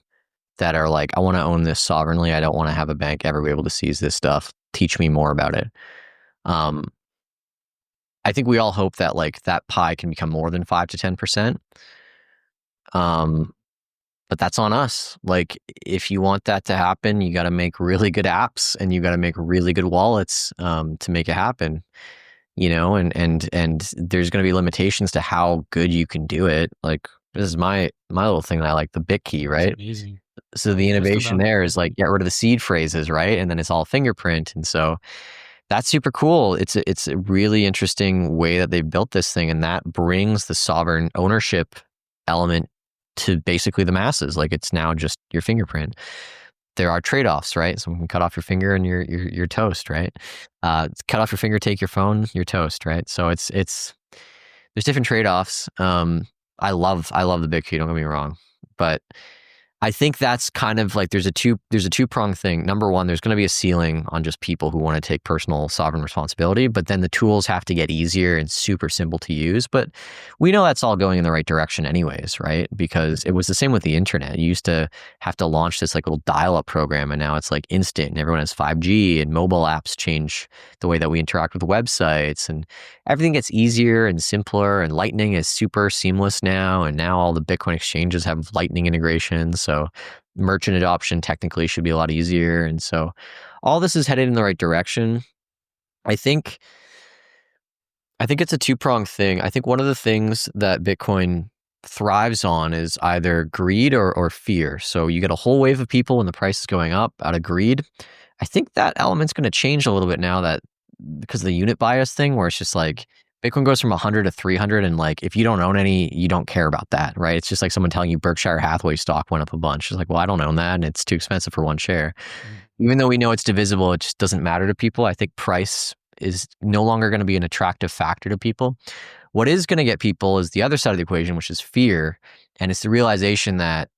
that are like, I want to own this sovereignly. I don't want to have a bank ever be able to seize this stuff. Teach me more about it. I think we all hope that like that pie can become more than 5 to 10%. But that's on us. Like, if you want that to happen, you got to make really good apps and you got to make really good wallets to make it happen. And there's going to be limitations to how good you can do it. Like, this is my little thing that I like, the BitKey, right? Amazing. So the innovation there is like, get rid of the seed phrases, right? And then it's all fingerprint. And so that's super cool. It's a really interesting way that they've built this thing, and that brings the sovereign ownership element to basically the masses. Like, it's now just your fingerprint. There are trade-offs, right? Someone can cut off your finger and you're toast, right? Cut off your finger, take your phone, you're toast, right? So it's there's different trade-offs. I love the BitKey, don't get me wrong, but I think that's kind of like there's a two-pronged thing. Number one, there's going to be a ceiling on just people who want to take personal sovereign responsibility, but then the tools have to get easier and super simple to use. But we know that's all going in the right direction anyways, right? Because it was the same with the internet. You used to have to launch this like little dial-up program, and now it's like instant and everyone has 5G, and mobile apps change the way that we interact with websites, and everything gets easier and simpler, and Lightning is super seamless now, and now all the Bitcoin exchanges have Lightning integrations. So merchant adoption technically should be a lot easier. And so all this is headed in the right direction. I think it's a two-pronged thing. I think one of the things that Bitcoin thrives on is either greed or fear. So you get a whole wave of people when the price is going up out of greed. I think that element's going to change a little bit now that because of the unit bias thing, where it's just like Bitcoin goes from 100 to 300, and like if you don't own any, you don't care about that, right? It's just like someone telling you Berkshire Hathaway stock went up a bunch. It's like, well, I don't own that, and it's too expensive for one share. Even though we know it's divisible, it just doesn't matter to people. I think price is no longer going to be an attractive factor to people. What is going to get people is the other side of the equation, which is fear, and it's the realization that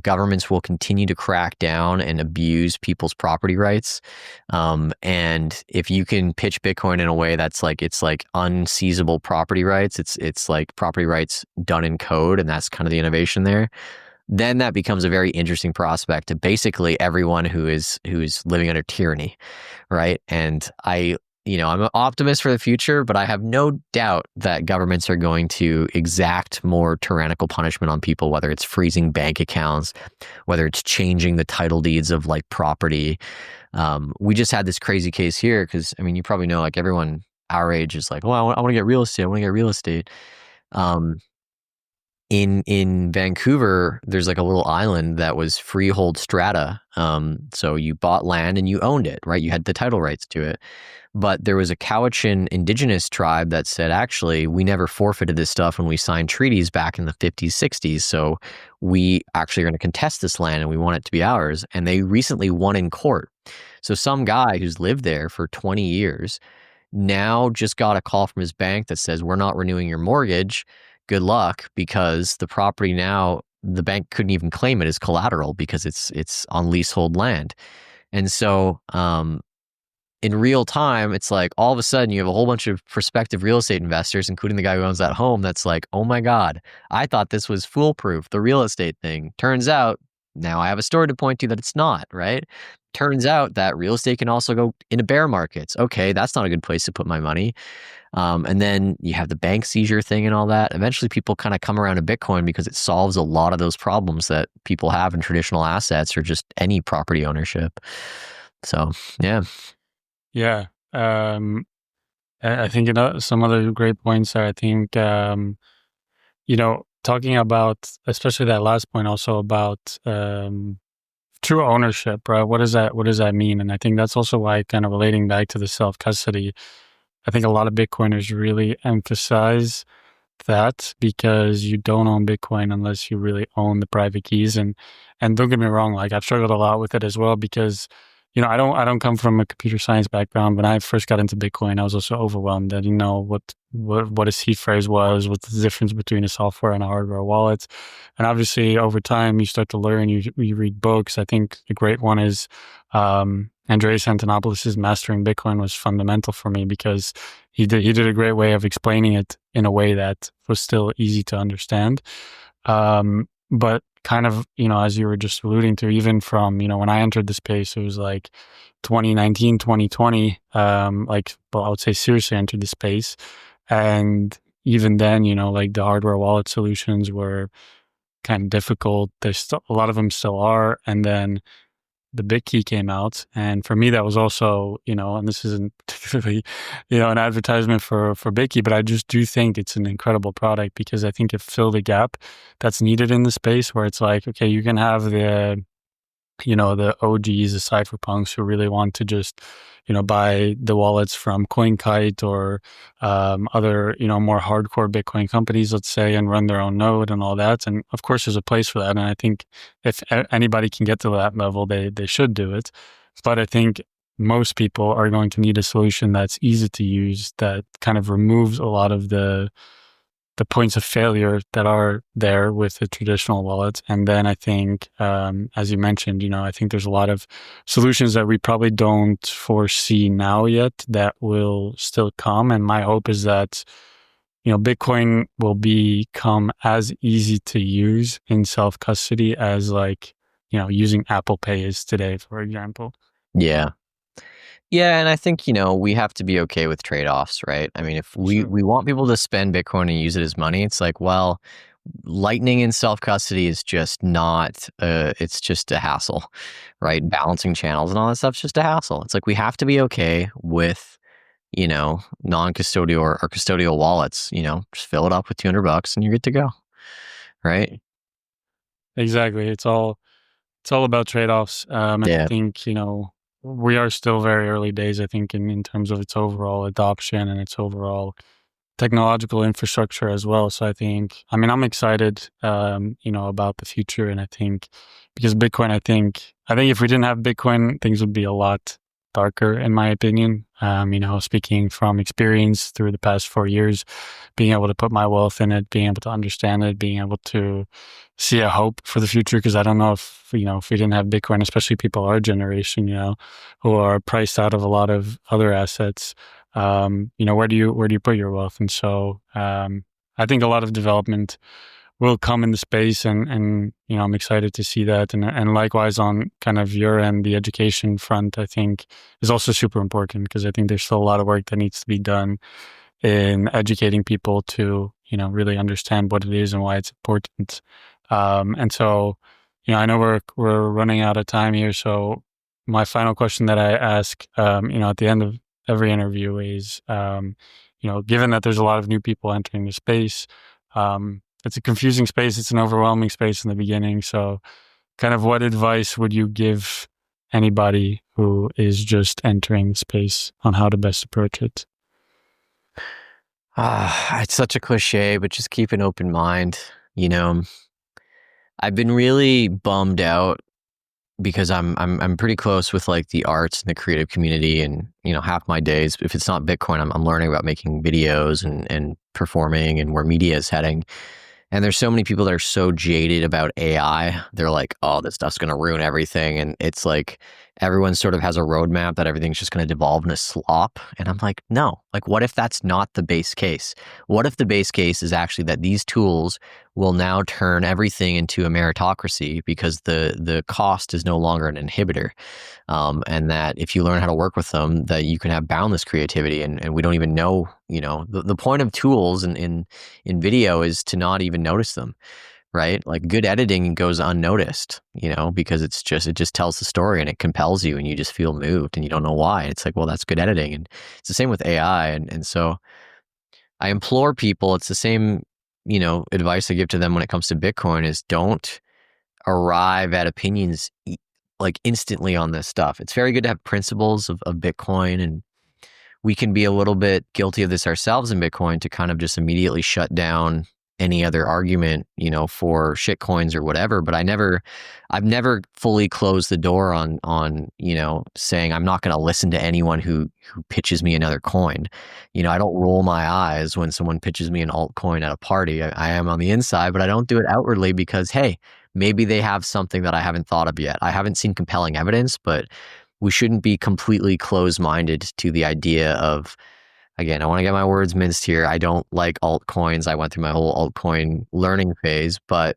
governments will continue to crack down and abuse people's property rights. And if you can pitch Bitcoin in a way that's like it's like unseizable property rights, it's like property rights done in code, and that's kind of the innovation there. Then that becomes a very interesting prospect to basically everyone who is living under tyranny, right? And I'm an optimist for the future, but I have no doubt that governments are going to exact more tyrannical punishment on people, whether it's freezing bank accounts, whether it's changing the title deeds of like property. We just had this crazy case here because, I mean, you probably know, like everyone our age is like, oh, I want to get real estate. I want to get real estate. In Vancouver, there's like a little island that was freehold strata. So you bought land and you owned it, right? You had the title rights to it. But there was a Cowichan indigenous tribe that said, actually, we never forfeited this stuff when we signed treaties back in the 50s, 60s. So we actually are going to contest this land and we want it to be ours. And they recently won in court. So some guy who's lived there for 20 years now just got a call from his bank that says, we're not renewing your mortgage. Good luck, because the property now, the bank couldn't even claim it as collateral because it's on leasehold land. And so in real time, it's like all of a sudden you have a whole bunch of prospective real estate investors, including the guy who owns that home, that's like, oh my God, I thought this was foolproof, the real estate thing. Turns out now I have a story to point to that it's not, right? Turns out that real estate can also go into bear markets. Okay, that's not a good place to put my money. And then you have the bank seizure thing and all that. Eventually people kind of come around to Bitcoin because it solves a lot of those problems that people have in traditional assets or just any property ownership. So, yeah. Yeah. I think some other great points there. I think, talking about, especially that last point also about true ownership, right? What does that mean? And I think that's also why, kind of relating back to the self-custody, I think a lot of Bitcoiners really emphasize that, because you don't own Bitcoin unless you really own the private keys. And don't get me wrong, like I've struggled a lot with it as well, because I don't come from a computer science background. When I first got into Bitcoin, I was also overwhelmed. I didn't know what a seed phrase was, what's the difference between a software and a hardware wallet. And obviously over time you start to learn, you read books. I think the great one is Andreas Antonopoulos' Mastering Bitcoin was fundamental for me, because he did a great way of explaining it in a way that was still easy to understand. But kind of, as you were just alluding to, even from, when I entered the space, it was like 2019, 2020, I would say seriously entered the space. And even then, like the hardware wallet solutions were kind of difficult. There's still, a lot of them still are. And then the BitKey came out. And for me, that was also, and this isn't particularly, an advertisement for BitKey, but I just do think it's an incredible product, because I think it filled a gap that's needed in the space, where it's like, okay, you can have the OGs, the cypherpunks who really want to just, buy the wallets from CoinKite or other, more hardcore Bitcoin companies, let's say, and run their own node and all that. And of course, there's a place for that. And I think if anybody can get to that level, they should do it. But I think most people are going to need a solution that's easy to use, that kind of removes a lot of the the points of failure that are there with the traditional wallets. And then I think, as you mentioned, I think there's a lot of solutions that we probably don't foresee now yet that will still come. And my hope is that, Bitcoin will become as easy to use in self-custody as using Apple Pay is today, for example. Yeah. Yeah, and I think, we have to be okay with trade-offs, right? I mean, if we Sure. we want people to spend Bitcoin and use it as money, it's like, well, Lightning in self-custody is just not, it's just a hassle, right? Balancing channels and all that stuff's just a hassle. It's like we have to be okay with, non-custodial or custodial wallets, just fill it up with $200 and you're good to go, right? Exactly. It's all about trade-offs. And I Yeah. think, we are still very early days, I think, in terms of its overall adoption and its overall technological infrastructure as well. So I'm excited, about the future. And I think because Bitcoin, I think if we didn't have Bitcoin, things would be a lot darker, in my opinion. Speaking from experience through the past 4 years, being able to put my wealth in it, being able to understand it, being able to see a hope for the future. Because I don't know if we didn't have Bitcoin, especially people our generation, who are priced out of a lot of other assets. Where do you put your wealth? And so I think a lot of development will come in the space, and I'm excited to see that. And likewise on kind of your end, the education front, I think is also super important, because I think there's still a lot of work that needs to be done in educating people to, really understand what it is and why it's important. And so, I know we're running out of time here. So my final question that I ask, at the end of every interview is, given that there's a lot of new people entering the space, it's a confusing space. It's an overwhelming space in the beginning. So kind of what advice would you give anybody who is just entering the space on how to best approach it? It's such a cliche, but just keep an open mind. I've been really bummed out because I'm pretty close with like the arts and the creative community, and half my days, if it's not Bitcoin, I'm learning about making videos and performing and where media is heading. And there's so many people that are so jaded about AI. They're like, oh, this stuff's going to ruin everything. And it's like everyone sort of has a roadmap that everything's just going to devolve in a slop. And I'm like, no, like, what if that's not the base case? What if the base case is actually that these tools will now turn everything into a meritocracy because the cost is no longer an inhibitor? And that if you learn how to work with them, that you can have boundless creativity. And we don't even know, the point of tools in video is to not even notice them, right? Like good editing goes unnoticed, because it just tells the story and it compels you and you just feel moved and you don't know why. It's like, well, that's good editing. And it's the same with AI. And so I implore people, it's the same, advice I give to them when it comes to Bitcoin is don't arrive at opinions like instantly on this stuff. It's very good to have principles of Bitcoin, and we can be a little bit guilty of this ourselves in Bitcoin to kind of just immediately shut down any other argument, for shit coins or whatever. But I've never fully closed the door on, saying I'm not going to listen to anyone who pitches me another coin. I don't roll my eyes when someone pitches me an altcoin at a party. I am on the inside, but I don't do it outwardly because, hey, maybe they have something that I haven't thought of yet. I haven't seen compelling evidence, but we shouldn't be completely closed-minded to the idea of, again, I want to get my words minced here. I don't like altcoins. I went through my whole altcoin learning phase, but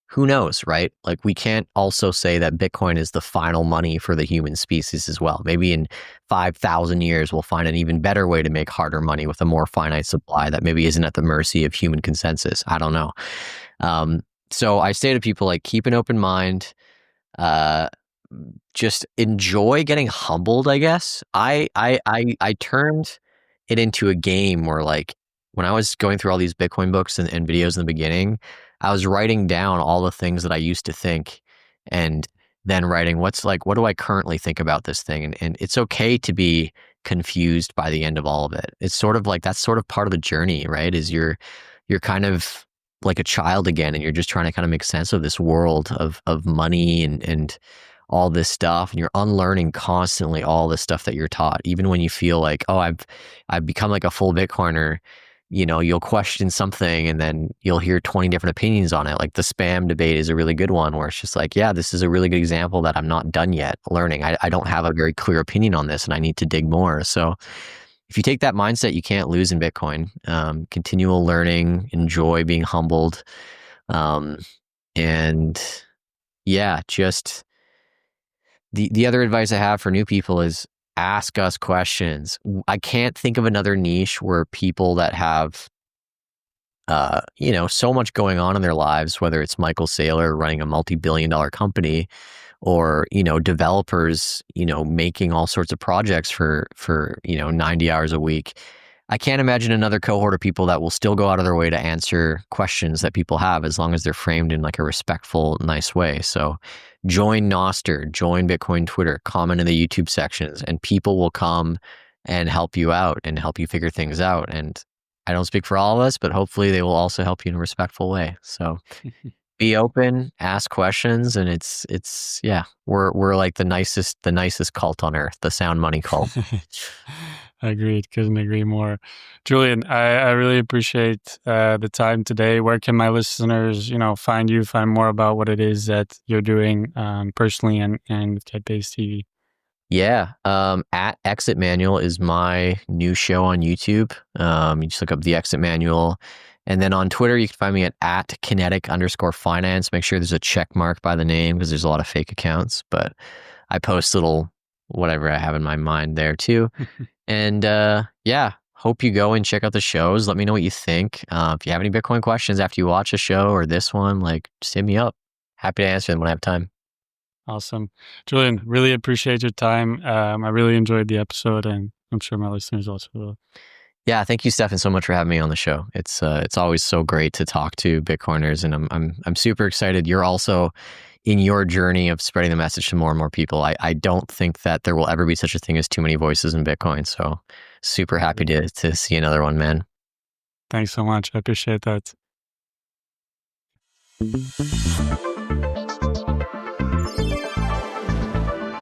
who knows, right? Like we can't also say that Bitcoin is the final money for the human species as well. Maybe in 5,000 years, we'll find an even better way to make harder money with a more finite supply that maybe isn't at the mercy of human consensus. I don't know. So I say to people, like, keep an open mind. Just enjoy getting humbled, I guess. I turned it into a game where, like, when I was going through all these Bitcoin books and videos in the beginning, I was writing down all the things that I used to think, and then writing what do I currently think about this thing? And it's okay to be confused by the end of all of it. It's sort of like that's sort of part of the journey, right? Is you're kind of like a child again, and you're just trying to kind of make sense of this world of money and all this stuff, and you're unlearning constantly all this stuff that you're taught. Even when you feel like, oh, I've become like a full Bitcoiner, you'll question something and then you'll hear 20 different opinions on it. Like the spam debate is a really good one where it's just like, yeah, this is a really good example that I'm not done yet learning. I don't have a very clear opinion on this and I need to dig more. So if you take that mindset, you can't lose in Bitcoin. Continual learning, enjoy being humbled. And yeah, just the other advice I have for new people is ask us questions. I can't think of another niche where people that have, so much going on in their lives, whether it's Michael Saylor running a multi-billion-dollar company or, developers, making all sorts of projects for 90 hours a week. I can't imagine another cohort of people that will still go out of their way to answer questions that people have as long as they're framed in like a respectful, nice way. So join Noster, join Bitcoin Twitter, comment in the YouTube sections, and people will come and help you out and help you figure things out. And I don't speak for all of us, but hopefully they will also help you in a respectful way. So be open, ask questions, and we're like the nicest cult on earth, the Sound Money cult. Agreed. Couldn't agree more. Julian, I really appreciate the time today. Where can my listeners, find you, find more about what it is that you're doing personally and with GetBasedTV? Yeah. At Exit Manual is my new show on YouTube. You just look up the Exit Manual. And then on Twitter, you can find me at kinetic_finance. Make sure there's a check mark by the name because there's a lot of fake accounts. But I post little whatever I have in my mind there too. And hope you go and check out the shows. Let me know what you think. If you have any Bitcoin questions after you watch a show or this one, just hit me up. Happy to answer them when I have time. Awesome. Julian, really appreciate your time. I really enjoyed the episode and I'm sure my listeners also will. Yeah, thank you, Stefan, so much for having me on the show. It's always so great to talk to Bitcoiners, and I'm super excited. You're also in your journey of spreading the message to more and more people. I don't think that there will ever be such a thing as too many voices in Bitcoin. So super happy to see another one, man. Thanks so much. I appreciate that.